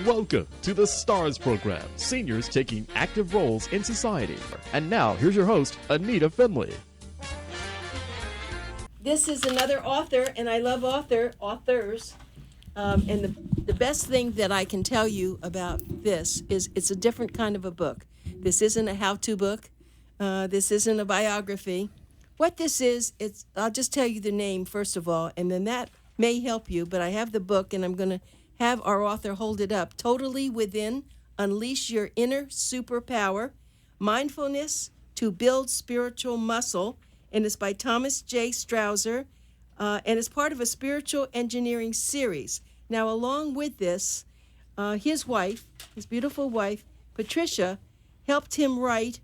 Welcome to the STARS program, seniors taking active roles in society. And now, here's your host, ANITA FINLEY. This is another author, and I love authors. And the best thing that I can tell you about this is it's a different kind of a book. This isn't a how-to book. This isn't a biography. What this is, I'll just tell you the name first of all, and then that may help you. But I have the book, and I'm going to have our author hold it up. Totally Within, Unleash Your Inner Superpower, Mindfulness to Build Spiritual Muscle, and it's by Thomas J. Strawser, and it's part of a spiritual engineering series. Now, along with this, his wife, his beautiful wife, Patricia, helped him write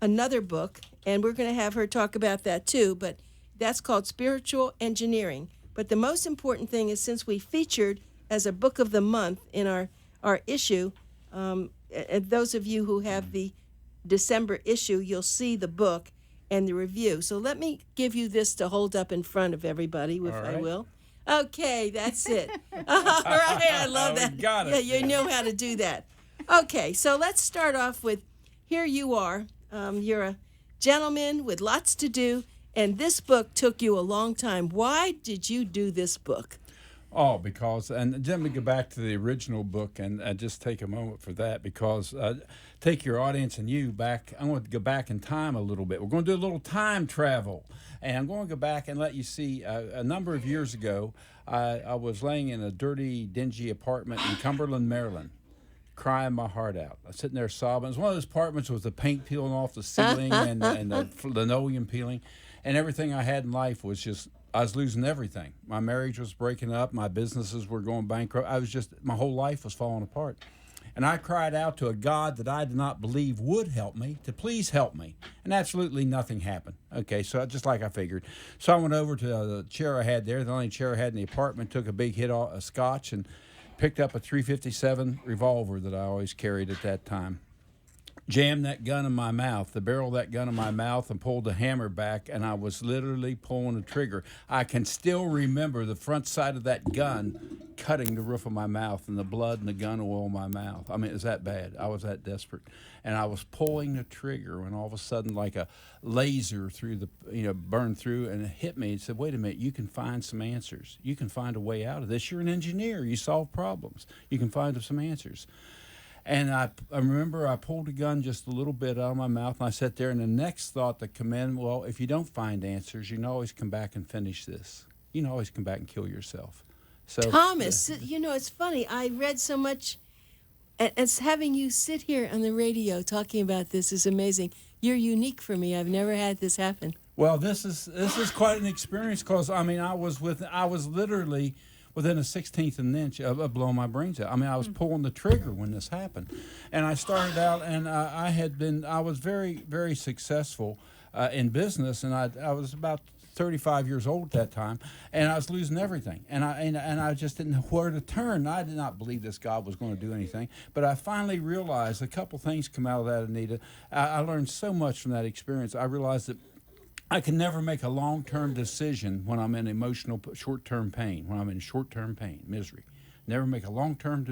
another book, and we're going to have her talk about that too, but that's called Spiritual Engineering. But the most important thing is, since we featured as a book of the month in our issue, those of you who have the December issue, you'll see the book and the review. So let me give you this to hold up in front of everybody, if I will. Okay, that's it. All right, I love that. Got it. Yeah, you know how to do that. Okay, so let's start off with, here you are. You're a gentleman with lots to do, and this book took you a long time. Why did you do this book? Oh, because, and let me go back to the original book and just take a moment for that, because take your audience and you back. I'm going to go back in time a little bit. We're going to do a little time travel, and I'm going to go back and let you see a number of years ago, I was laying in a dirty, dingy apartment in Cumberland, Maryland, crying my heart out. I was sitting there sobbing. It was one of those apartments with the paint peeling off the ceiling and the linoleum peeling, and everything I had in life was just, I was losing everything. My marriage was breaking up. My businesses were going bankrupt. My whole life was falling apart. And I cried out to a God that I did not believe would help me to please help me. And absolutely nothing happened. Okay, so just like I figured. So I went over to the chair I had there, the only chair I had in the apartment, took a big hit of scotch and picked up a .357 revolver that I always carried at that time. Jammed that gun in my mouth, the barrel of that gun in my mouth, and pulled the hammer back, and I was literally pulling the trigger. I can still remember the front side of that gun cutting the roof of my mouth and the blood and the gun oil in my mouth. I mean, it was that bad. I was that desperate. And I was pulling the trigger when all of a sudden, like a laser burned through, and it hit me and said, wait a minute, you can find some answers. You can find a way out of this. You're an engineer. You solve problems. You can find some answers. And I remember I pulled the gun just a little bit out of my mouth, and I sat there, and the next thought that came in, well, if you don't find answers, you can always come back and finish this. You can always come back and kill yourself. So, Thomas, it's funny. I read so much, and having you sit here on the radio talking about this is amazing. You're unique for me. I've never had this happen. Well, this is quite an experience, because, I mean, I was literally within a 16th of an inch of blowing my brains out. I mean, I was pulling the trigger when this happened. And I started out, and I was very, very successful in business, and I was about 35 years old at that time, and I was losing everything. And I just didn't know where to turn. I did not believe this God was going to do anything. But I finally realized a couple things come out of that, Anita. I learned so much from that experience. I realized that I can never make a long-term decision when I'm in emotional short-term pain, when I'm in short-term pain, misery. Never make a long-term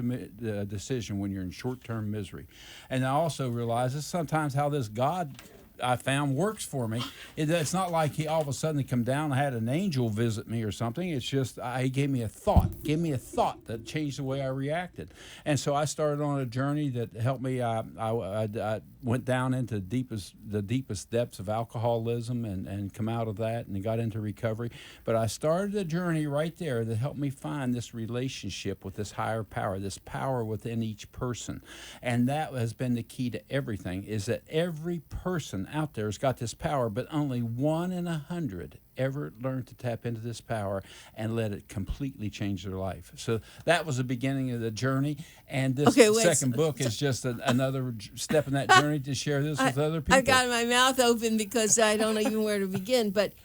decision when you're in short-term misery. And I also realize that sometimes how this God I found works for me. It's not like he all of a sudden come down and had an angel visit me or something. It's just he gave me a thought that changed the way I reacted. And so I started on a journey that helped me. I went down into the deepest depths of alcoholism and come out of that and got into recovery. But I started a journey right there that helped me find this relationship with this higher power, this power within each person. And that has been the key to everything, is that every person out there has got this power, but only 1 in 100 ever learn to tap into this power and let it completely change their life. So that was the beginning of the journey, and this second book is just another step in that journey to share this with other people. I got my mouth open because I don't know even where to begin, but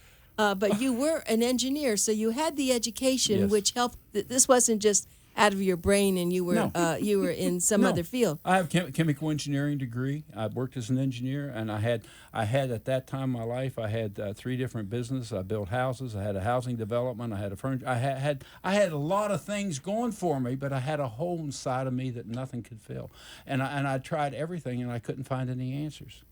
you were an engineer, so you had the education, yes, which helped. This wasn't just out of your brain and you were No. you were in some No. other field. I have chemical engineering degree. I worked as an engineer, and I had at that time in my life, I had 3 different businesses. I built houses. I had a housing development. I had a furniture. I had a lot of things going for me, but I had a hole inside of me that nothing could fill. And I tried everything, and I couldn't find any answers.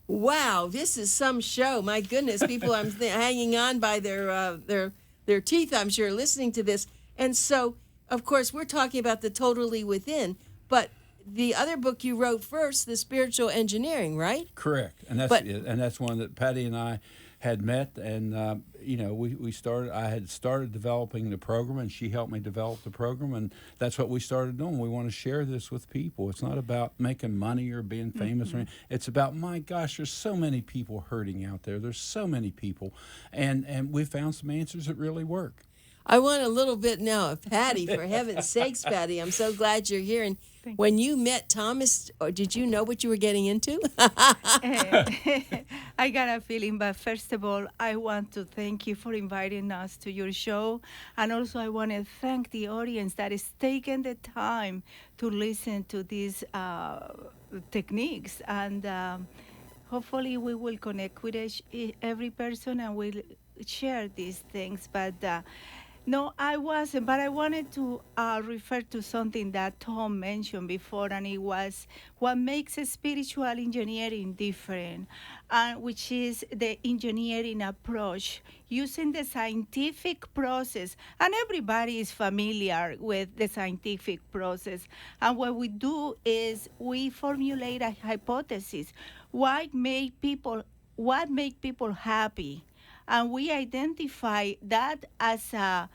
Wow, this is some show. My goodness, people are hanging on by their teeth, I'm sure, listening to this. And so, of course, we're talking about the totally within, but the other book you wrote first, The Spiritual Engineering, right? Correct, and that's one that Patty and I had met, and we started. I had started developing the program, and she helped me develop the program, and that's what we started doing. We want to share this with people. It's not about making money or being famous or anything. It's about, my gosh, there's so many people hurting out there. There's so many people, and we found some answers that really work. I want a little bit now of Patty, for heaven's sakes, Patty. I'm so glad you're here. And when you met Thomas, or did you know what you were getting into? I got a feeling, but first of all, I want to thank you for inviting us to your show. And also, I want to thank the audience that has taken the time to listen to these techniques. And hopefully, we will connect with every person and we'll share these things. But no, I wasn't, but I wanted to refer to something that Tom mentioned before, and it was what makes spiritual engineering different, which is the engineering approach, using the scientific process, and everybody is familiar with the scientific process. And what we do is we formulate a hypothesis. What make people happy? And we identify that as a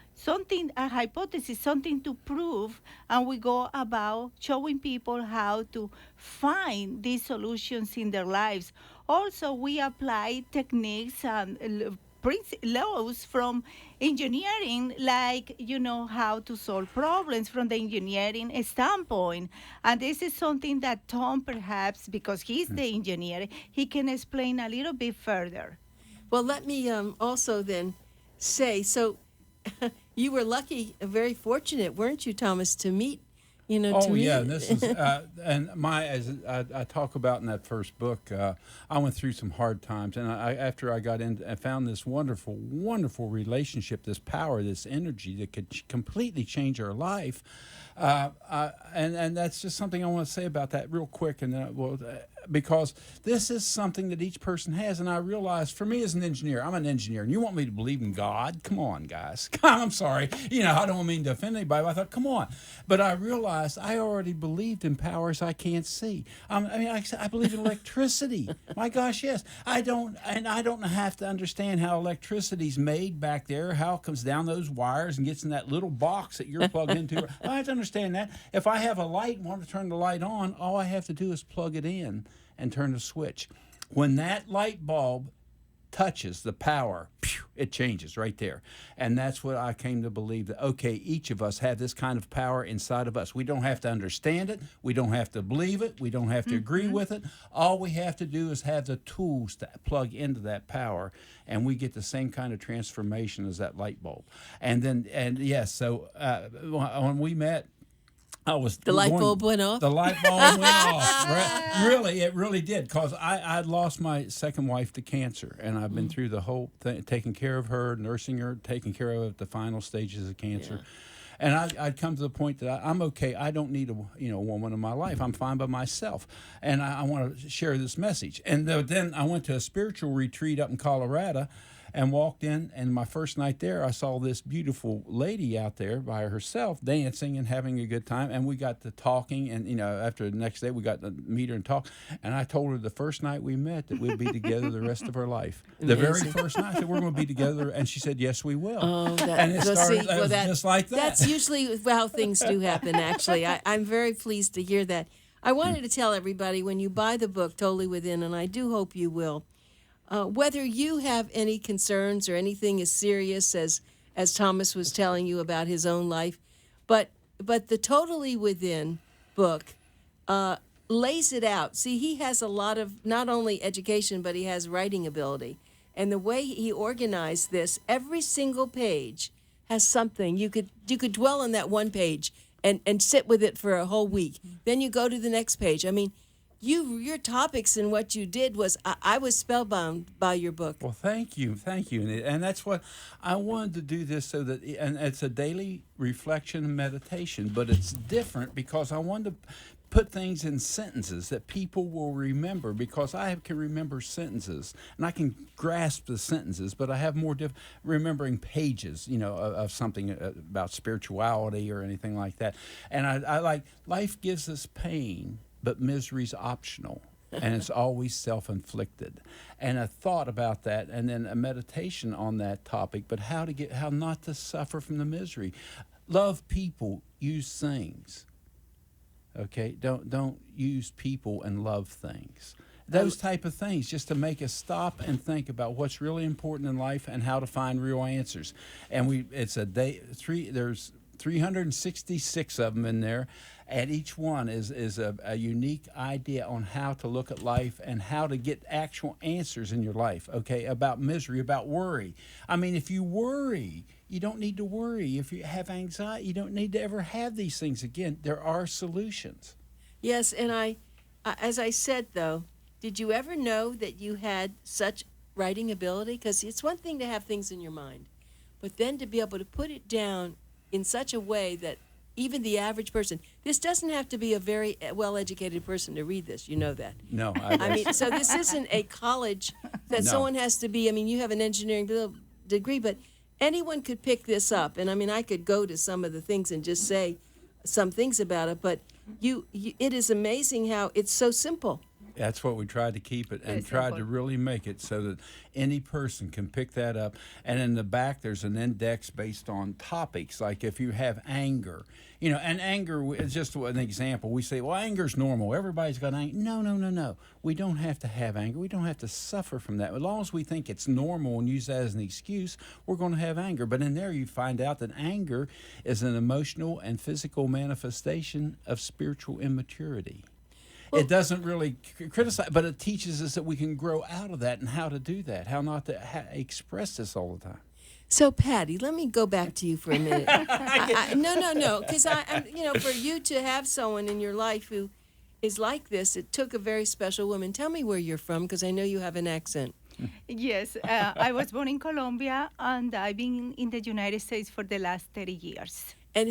hypothesis, something to prove, and we go about showing people how to find these solutions in their lives. Also, we apply techniques and laws from engineering, like, how to solve problems from the engineering standpoint. And this is something that Tom, perhaps, because he's the engineer, he can explain a little bit further. Well, let me also then say, so you were lucky, very fortunate, weren't you, Thomas, to meet, Oh, yeah, this is, and as I talk about in that first book, I went through some hard times, and after I got in, I found this wonderful, wonderful relationship, this power, this energy that could completely change our life. And that's just something I want to say about that real quick, and because this is something that each person has, and I realize, for me as an engineer, I'm an engineer, and you want me to believe in God? Come on, guys. I'm sorry. I don't mean to offend anybody, but I thought, come on. But I realized I already believed in powers I can't see. I believe in electricity. My gosh, yes. I don't have to understand how electricity's made back there, how it comes down those wires and gets in that little box that you're plugged into. I have to understand that. If I have a light and want to turn the light on, all I have to do is plug it in and turn the switch. When that light bulb touches the power, it changes right there. And that's what I came to believe, that, okay, each of us have this kind of power inside of us. We don't have to understand it. We don't have to believe it. We don't have to agree with it. All we have to do is have the tools to plug into that power, and we get the same kind of transformation as that light bulb. So when we met, the light bulb went off? The light bulb went off. Really, it really did, because I'd lost my second wife to cancer, and I've been through the whole thing, taking care of her, nursing her, taking care of her at the final stages of cancer. Yeah. And I'd come to the point that I'm okay. I don't need a woman in my life. I'm fine by myself. And I want to share this message. And then I went to a spiritual retreat up in Colorado, and walked in, and my first night there, I saw this beautiful lady out there by herself dancing and having a good time, and we got to talking, and after the next day we got to meet her and talk, and I told her the first night we met that we'd be together the rest of our life. The very first night that we're going to be together, and she said, yes, we will. And it started just like that. That's usually how things do happen, actually. I'm very pleased to hear that. I wanted to tell everybody, when you buy the book, Totally Within, and I do hope you will, whether you have any concerns or anything as serious as Thomas was telling you about his own life, but the Totally Within book lays it out. See, he has a lot of not only education, but he has writing ability. And the way he organized this, every single page has something. You could dwell on that one page and sit with it for a whole week. Then you go to the next page. I mean, your topics and what you did was, I was spellbound by your book. Well, thank you, and that's what I wanted to do this so that, and it's a daily reflection and meditation, but it's different because I wanted to put things in sentences that people will remember, because I can remember sentences and I can grasp the sentences, but I have more remembering pages, of something about spirituality or anything like that. And I like, life gives us pain, but misery's optional. And it's always self-inflicted. And a thought about that, and then a meditation on that topic, but how not to suffer from the misery. Love people, use things. Okay, don't use people and love things. Those type of things, just to make us stop and think about what's really important in life and how to find real answers. And it's a day. There's 366 of them in there, and each one is a unique idea on how to look at life and how to get actual answers in your life. Okay, about misery, about worry. I mean, if you worry, you don't need to worry. If you have anxiety, you don't need to ever have these things again. There are solutions. Yes, and as I said, though, did you ever know that you had such writing ability? Because it's one thing to have things in your mind, but then to be able to put it down in such a way that even the average person, this doesn't have to be a very well-educated person to read this. You know that. No. I mean, so this isn't a college that someone has to be. I mean, you have an engineering degree, but anyone could pick this up. And I mean, I could go to some of the things and just say some things about it, but it is amazing how it's so simple. That's what we tried to keep it, and tried to really make it so that any person can pick that up. And in the back, there's an index based on topics, like if you have anger, and anger is just an example. We say, well, anger's normal. Everybody's got anger. No. We don't have to have anger. We don't have to suffer from that. As long as we think it's normal and use that as an excuse, we're going to have anger. But in there, you find out that anger is an emotional and physical manifestation of spiritual immaturity. Well, it doesn't really criticize, but it teaches us that we can grow out of that and how to do that, how not to express this all the time. So, Patty, let me go back to you for a minute. No, because for you to have someone in your life who is like this, it took a very special woman. Tell me where you're from, because I know you have an accent. Yes, I was born in Colombia, and I've been in the United States for the last 30 years. And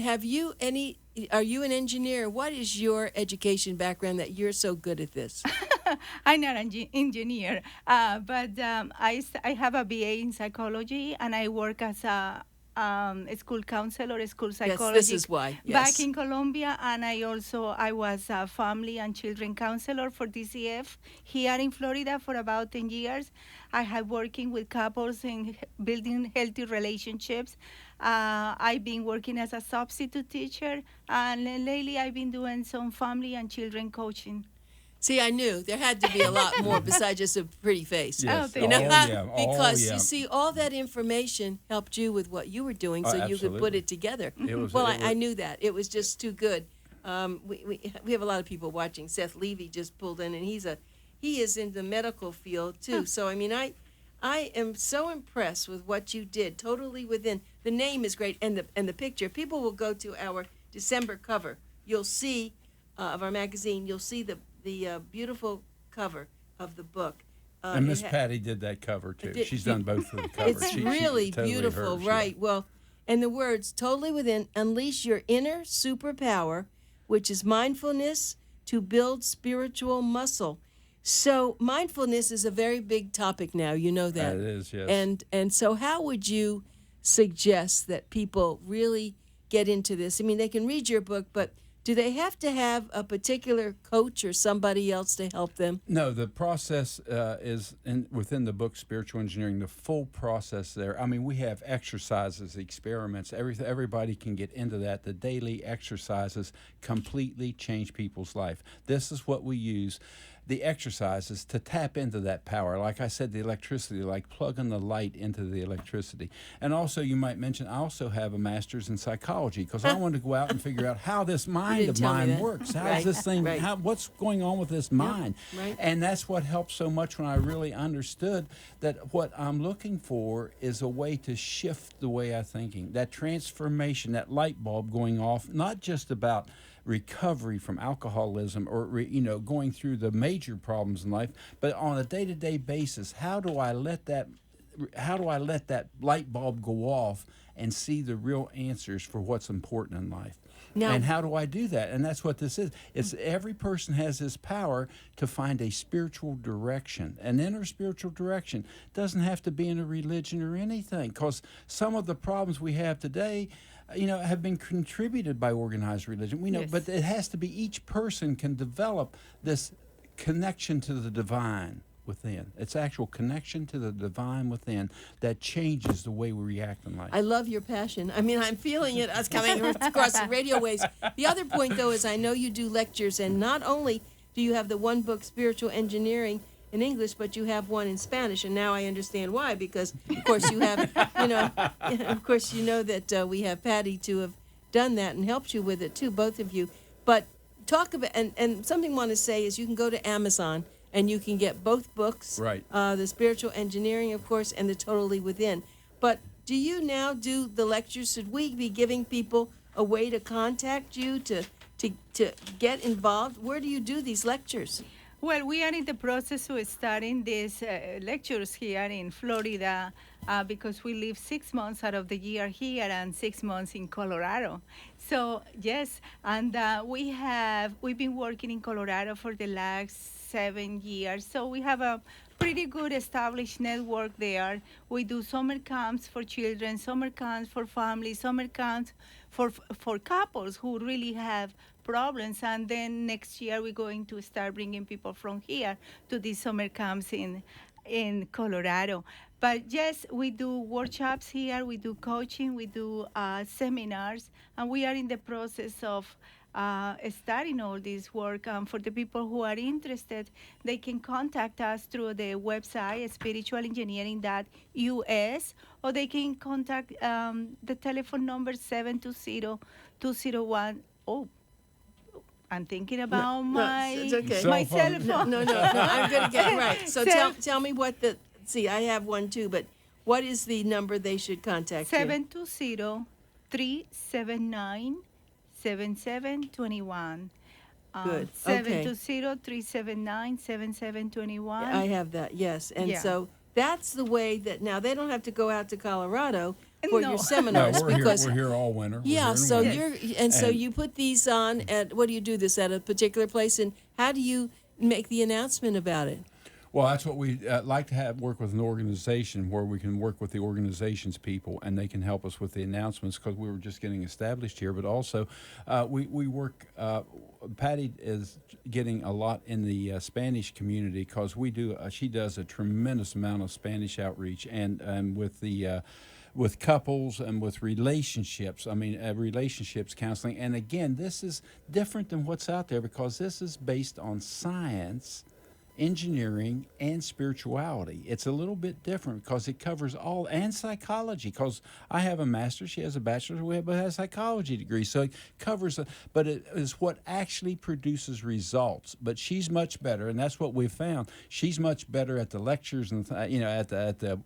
are you an engineer? What is your education background that you're so good at this? I'm not an engineer, but I have a BA in psychology, and I work as a school counselor, school psychologist. Yes, this is why. Yes. Back in Colombia, and I was a family and children counselor for DCF here in Florida for about 10 years. I have working with couples and building healthy relationships. I've been working as a substitute teacher, and lately I've been doing some family and children coaching. See, I knew there had to be a lot more besides just a pretty face. Yes. Because you see, all that information helped you with what you were doing, so you could put it together. I knew that. It was just too good. We have a lot of people watching. Seth Levy just pulled in, and he is in the medical field too. So I mean, I am so impressed with what you did. Totally within. The name is great, and the picture. People will go to our December cover. You'll see of our magazine. You'll see the beautiful cover of the book. And Miss Patty did that cover too. She's done both of the covers. It's really totally beautiful, right? Yeah. Well, and the words totally within. Unleash your inner superpower, which is mindfulness, to build spiritual muscle. So mindfulness is a very big topic now. You know that. It is, yes. And so how would you suggest that people really get into this? I mean, they can read your book, but do they have to have a particular coach or somebody else to help them? No, the process is within the book, Spiritual Engineering, the full process there. I mean, we have exercises, experiments, everybody can get into that. The daily exercises completely change people's life. This is what we use. the exercises to tap into that power. Like I said, the electricity, like plugging the light into the electricity. And also, you might mention, I also have a master's in psychology because I want to go out and figure out how this mind of mine works. How's this thing, what's going on with this mind? Right. And that's what helped so much when I really understood that what I'm looking for is a way to shift the way I'm thinking, that transformation, that light bulb going off, not just about recovery from alcoholism or going through the major problems in life, but on a day-to-day basis, how do I let that light bulb go off and see the real answers for what's important in life? Now, and how do I do that? And that's what this is. It's every person has this power to find a spiritual direction. An inner spiritual direction doesn't have to be in a religion or anything, because some of the problems we have today have been contributed by organized religion. We know, yes. But it has to be each person can develop this connection to the divine within. It's actual connection to the divine within that changes the way we react in life. I love your passion. I mean, I'm feeling it as coming across the radio waves. The other point, though, is I know you do lectures, and not only do you have the one book, Spiritual Engineering, in English, but you have one in Spanish, and now I understand why, because, of course, you have, of course, that we have Patty to have done that and helped you with it, too, both of you. But talk about, and something I want to say is you can go to Amazon, and you can get both books, right? The Spiritual Engineering, of course, and the Totally Within. But do you now do the lectures? Should we be giving people a way to contact you, to get involved? Where do you do these lectures? Well, we are in the process of starting these lectures here in Florida because we live 6 months out of the year here and 6 months in Colorado. So, yes, and we've been working in Colorado for the last 7 years. So we have a pretty good established network there. We do summer camps for children, summer camps for families, summer camps for couples who really have problems, and then next year we're going to start bringing people from here to these summer camps in Colorado. But yes, we do workshops here, we do coaching, we do seminars, and we are in the process of starting all this work. For the people who are interested, they can contact us through the website spiritualengineering.us, or they can contact the telephone number 720-201. I'm thinking about my it's okay. my cell phone. No, I'm going to get it right. So tell me what see, I have one too, but what is the number they should contact you? 720-379-7721. Good. Okay. 720-379-7721. I have that, yes. And so that's the way that now they don't have to go out to Colorado for your seminars. No, we're here all winter. Yeah, so so you put these on at, what do you do this at a particular place, and how do you make the announcement about it? Well, that's what we like to have, work with an organization where we can work with the organization's people and they can help us with the announcements, because we were just getting established here. But also we work, Patty is getting a lot in the Spanish community, because she does a tremendous amount of Spanish outreach and with the with couples and with relationships. I mean, relationships counseling. And again, this is different than what's out there, because this is based on science, engineering, and spirituality. It's a little bit different because it covers all, and psychology, because I have a master's, she has a bachelor's, we have a psychology degree, so it covers, but it is what actually produces results. But she's much better, and that's what we've found. She's much better at the lectures and at the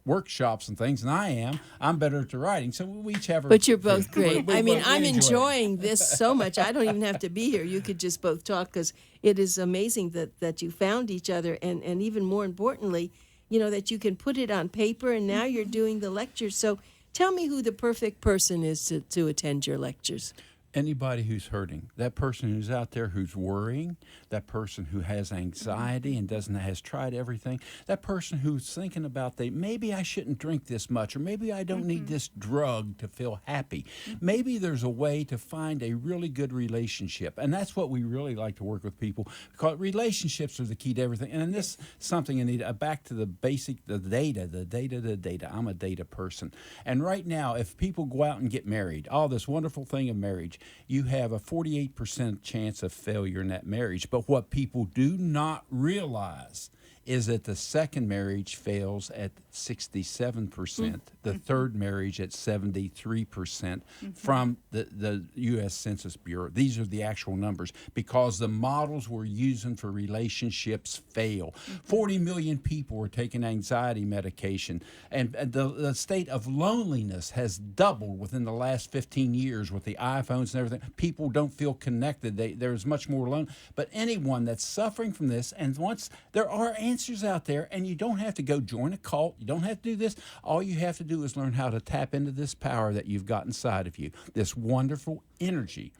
workshops and things than I am. I'm better at the writing, so we each have. But you're both great. I mean, I'm enjoying this so much. I don't even have to be here. You could just both talk, because it is amazing that you found each other, and even more importantly, that you can put it on paper, and now you're doing the lectures. So tell me who the perfect person is to attend your lectures. Anybody who's hurting, that person who's out there who's worrying, that person who has anxiety and has tried everything, that person who's thinking about maybe I shouldn't drink this much, or maybe I don't need this drug to feel happy. Maybe there's a way to find a really good relationship, and that's what we really like to work with people, because relationships are the key to everything. And this something, Anita, back to the basic, the data. I'm a data person, and right now, if people go out and get married, this wonderful thing of marriage, marriage, you have a 48% chance of failure in that marriage. But what people do not realize is that the second marriage fails at 67%, the third marriage at 73% from the U.S. Census Bureau. These are the actual numbers because the models we're using for relationships fail. 40 million people are taking anxiety medication, and the state of loneliness has doubled within the last 15 years with the iPhones and everything. People don't feel connected. There's much more alone. But anyone that's suffering from this, and once there are answers out there, and you don't have to go join a cult, you don't have to do this. All you have to do is learn how to tap into this power that you've got inside of you, this wonderful energy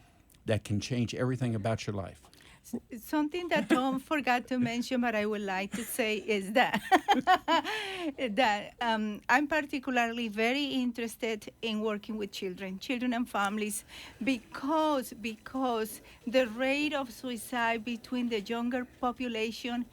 that can change everything about your life. Something that Tom forgot to mention, but I would like to say is that I'm particularly very interested in working with children and families, because the rate of suicide between the younger population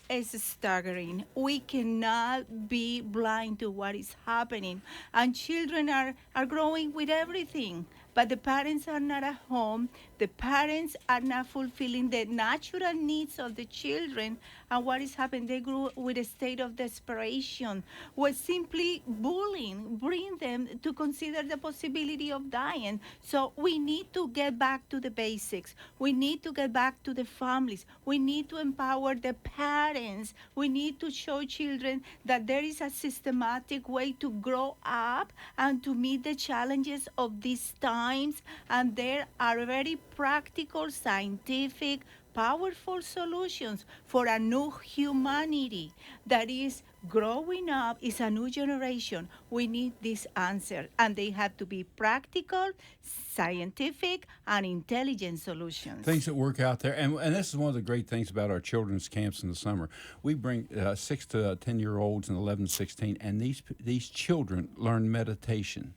is staggering. We cannot be blind to what is happening. And children are growing with everything, but the parents are not at home. The parents are not fulfilling the natural needs of the children. And what is happening? They grew with a state of desperation, where simply bullying bring them to consider the possibility of dying. So we need to get back to the basics. We need to get back to the families. We need to empower the parents. We need to show children that there is a systematic way to grow up and to meet the challenges of these times. And there are very practical, scientific, powerful solutions for a new humanity that is growing up, is a new generation. We need this answer, and they have to be practical, scientific, and intelligent solutions. Things that work out there. And this is one of the great things about our children's camps in the summer. We bring 6 to 10-year-olds and 11 to 16, and these children learn meditation,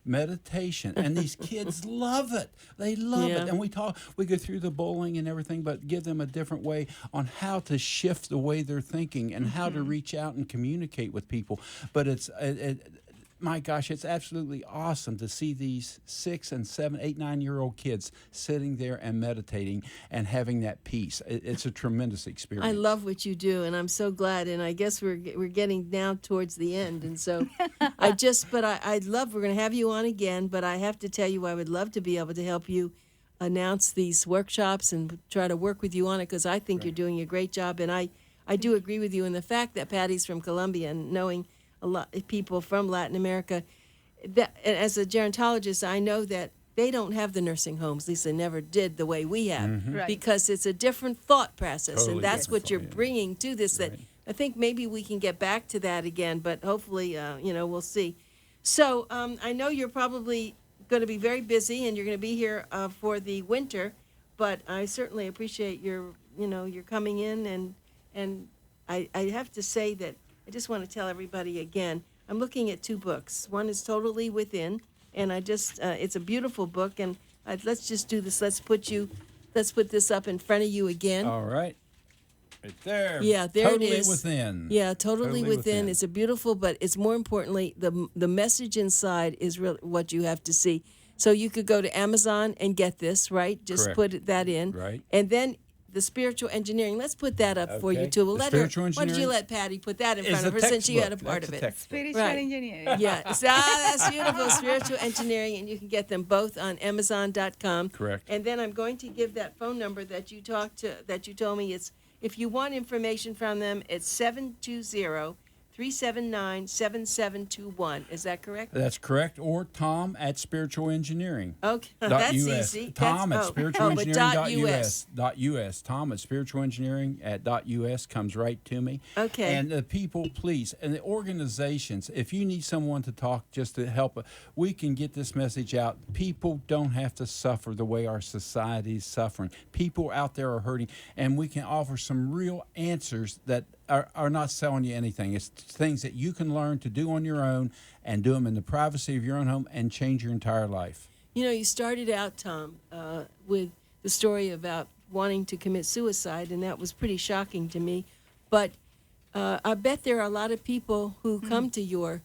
and these kids love it. They love it. And we go through the bullying and everything, but give them a different way on how to shift the way they're thinking and how to reach out and communicate with people. But my gosh, it's absolutely awesome to see these 6 and 7, 8, 9-year-old kids sitting there and meditating and having that peace. It's a tremendous experience. I love what you do, and I'm so glad. And I guess we're getting now towards the end, and so I'd love. We're going to have you on again, but I have to tell you, I would love to be able to help you announce these workshops and try to work with you on it, because I think you're doing a great job, and I do agree with you in the fact that Patty's from Colombia, and knowing a lot of people from Latin America. That, as a gerontologist, I know that they don't have the nursing homes, at least they never did the way we have, because it's a different thought process, Totally and that's what you're different. bringing to this. That I think maybe we can get back to that again, but hopefully, we'll see. So I know you're probably going to be very busy, and you're going to be here for the winter, but I certainly appreciate your coming in, and I have to say that I just want to tell everybody again, I'm looking at 2 books. One is Totally Within, and it's a beautiful book, and let's just do this. Let's put this up in front of you again. All right. Right there. Yeah, there Totally it is. Within. Yeah, Totally Within. It's a beautiful, but it's more importantly, the message inside is really what you have to see. So you could go to Amazon and get this, right? Just Correct. put that in. Right. And then the spiritual engineering. Let's put that up for you too. We'll let her. Spiritual Why don't you engineering let Patty put that in is front of a her, since she had a textbook. part That's of a it? textbook. Spiritual Right. engineering. Yeah, that's beautiful. Spiritual engineering, and you can get them both on Amazon.com. Correct. And then I'm going to give that phone number that you told me. It's, if you want information from them, it's 720-379-7721. Is that correct? That's correct. Or Tom at Spiritual Engineering. Okay, that's .us. easy. Tom at spiritualengineering.us. .us. Tom at spiritualengineering.us comes right to me. Okay. And the people, please, and the organizations, if you need someone to talk just to help, we can get this message out. People don't have to suffer the way our society is suffering. People out there are hurting, and we can offer some real answers that are not selling you anything. It's things that you can learn to do on your own and do them in the privacy of your own home and change your entire life. You started out, Tom, with the story about wanting to commit suicide, and that was pretty shocking to me. But I bet there are a lot of people who come to your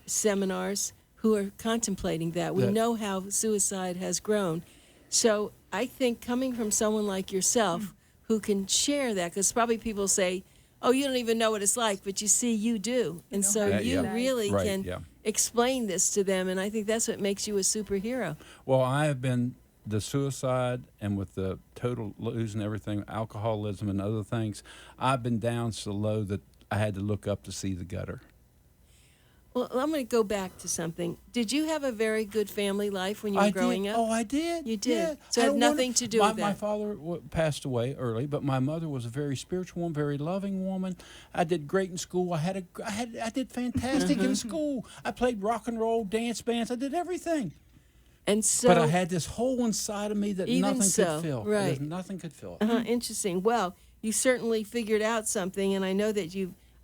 seminars who are contemplating that. We know how suicide has grown. So I think coming from someone like yourself who can share that, because probably people say, oh, you don't even know what it's like, but you see, you do. And so you really can explain this to them, and I think that's what makes you a superhero. Well, I have been the suicide and with the total losing everything, alcoholism and other things, I've been down so low that I had to look up to see the gutter. Well, I'm going to go back to something. Did you have a very good family life when you were growing up? Oh, I did. You did. Yeah. So it had nothing to do with that. My father passed away early, but my mother was a very spiritual woman, very loving woman. I did great in school. I did fantastic in school. I played rock and roll, dance bands. I did everything. And so, but I had this hole inside of me that nothing could fill. Right. Nothing could fill it. Interesting. Well, you certainly figured out something, and I know that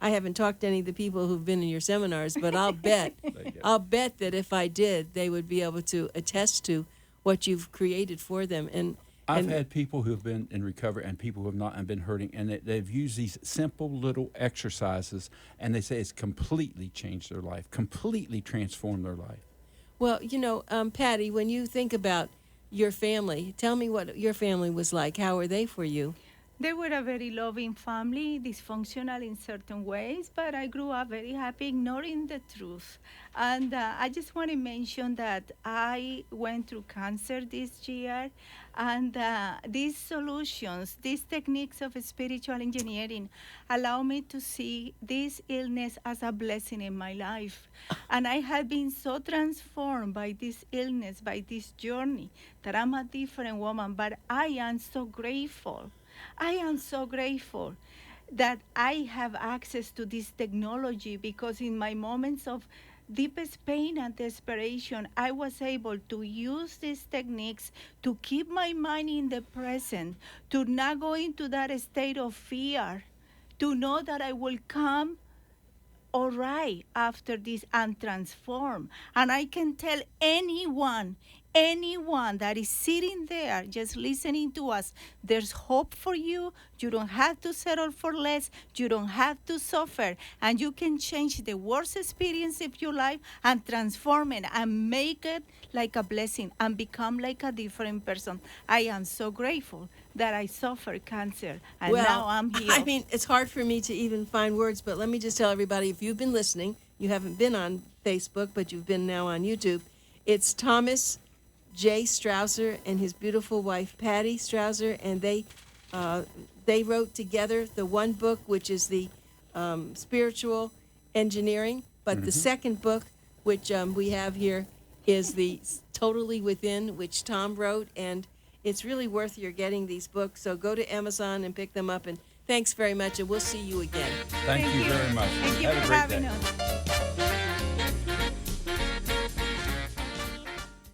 I haven't talked to any of the people who've been in your seminars, but I'll bet that if I did, they would be able to attest to what you've created for them. And I've had people who have been in recovery and people who have not and been hurting, and they've used these simple little exercises, and they say it's completely changed their life, completely transformed their life. Well, Patty, when you think about your family, tell me what your family was like. How were they for you? They were a very loving family, dysfunctional in certain ways, but I grew up very happy, ignoring the truth. And I just want to mention that I went through cancer this year, and these solutions, these techniques of spiritual engineering allow me to see this illness as a blessing in my life. And I have been so transformed by this illness, by this journey, that I'm a different woman, but I am so grateful. I am so grateful that I have access to this technology, because in my moments of deepest pain and desperation, I was able to use these techniques to keep my mind in the present, to not go into that state of fear, to know that I will come all right after this and transform. And I can tell anyone that is sitting there just listening to us, there's hope for you. You don't have to settle for less. You don't have to suffer. And you can change the worst experience of your life and transform it and make it like a blessing and become like a different person. I am so grateful that I suffered cancer, and now I'm healed. I mean, it's hard for me to even find words, but let me just tell everybody, if you've been listening, you haven't been on Facebook, but you've been now on YouTube, it's Thomas J. Strawser and his beautiful wife, Patty Strawser, and they wrote together the one book, which is the spiritual engineering, but the second book, which we have here, is the Totally Within, which Tom wrote, and it's really worth your getting these books. So go to Amazon and pick them up, and thanks very much, and we'll see you again. Thank you very much. Thank you Have a for great having day. us.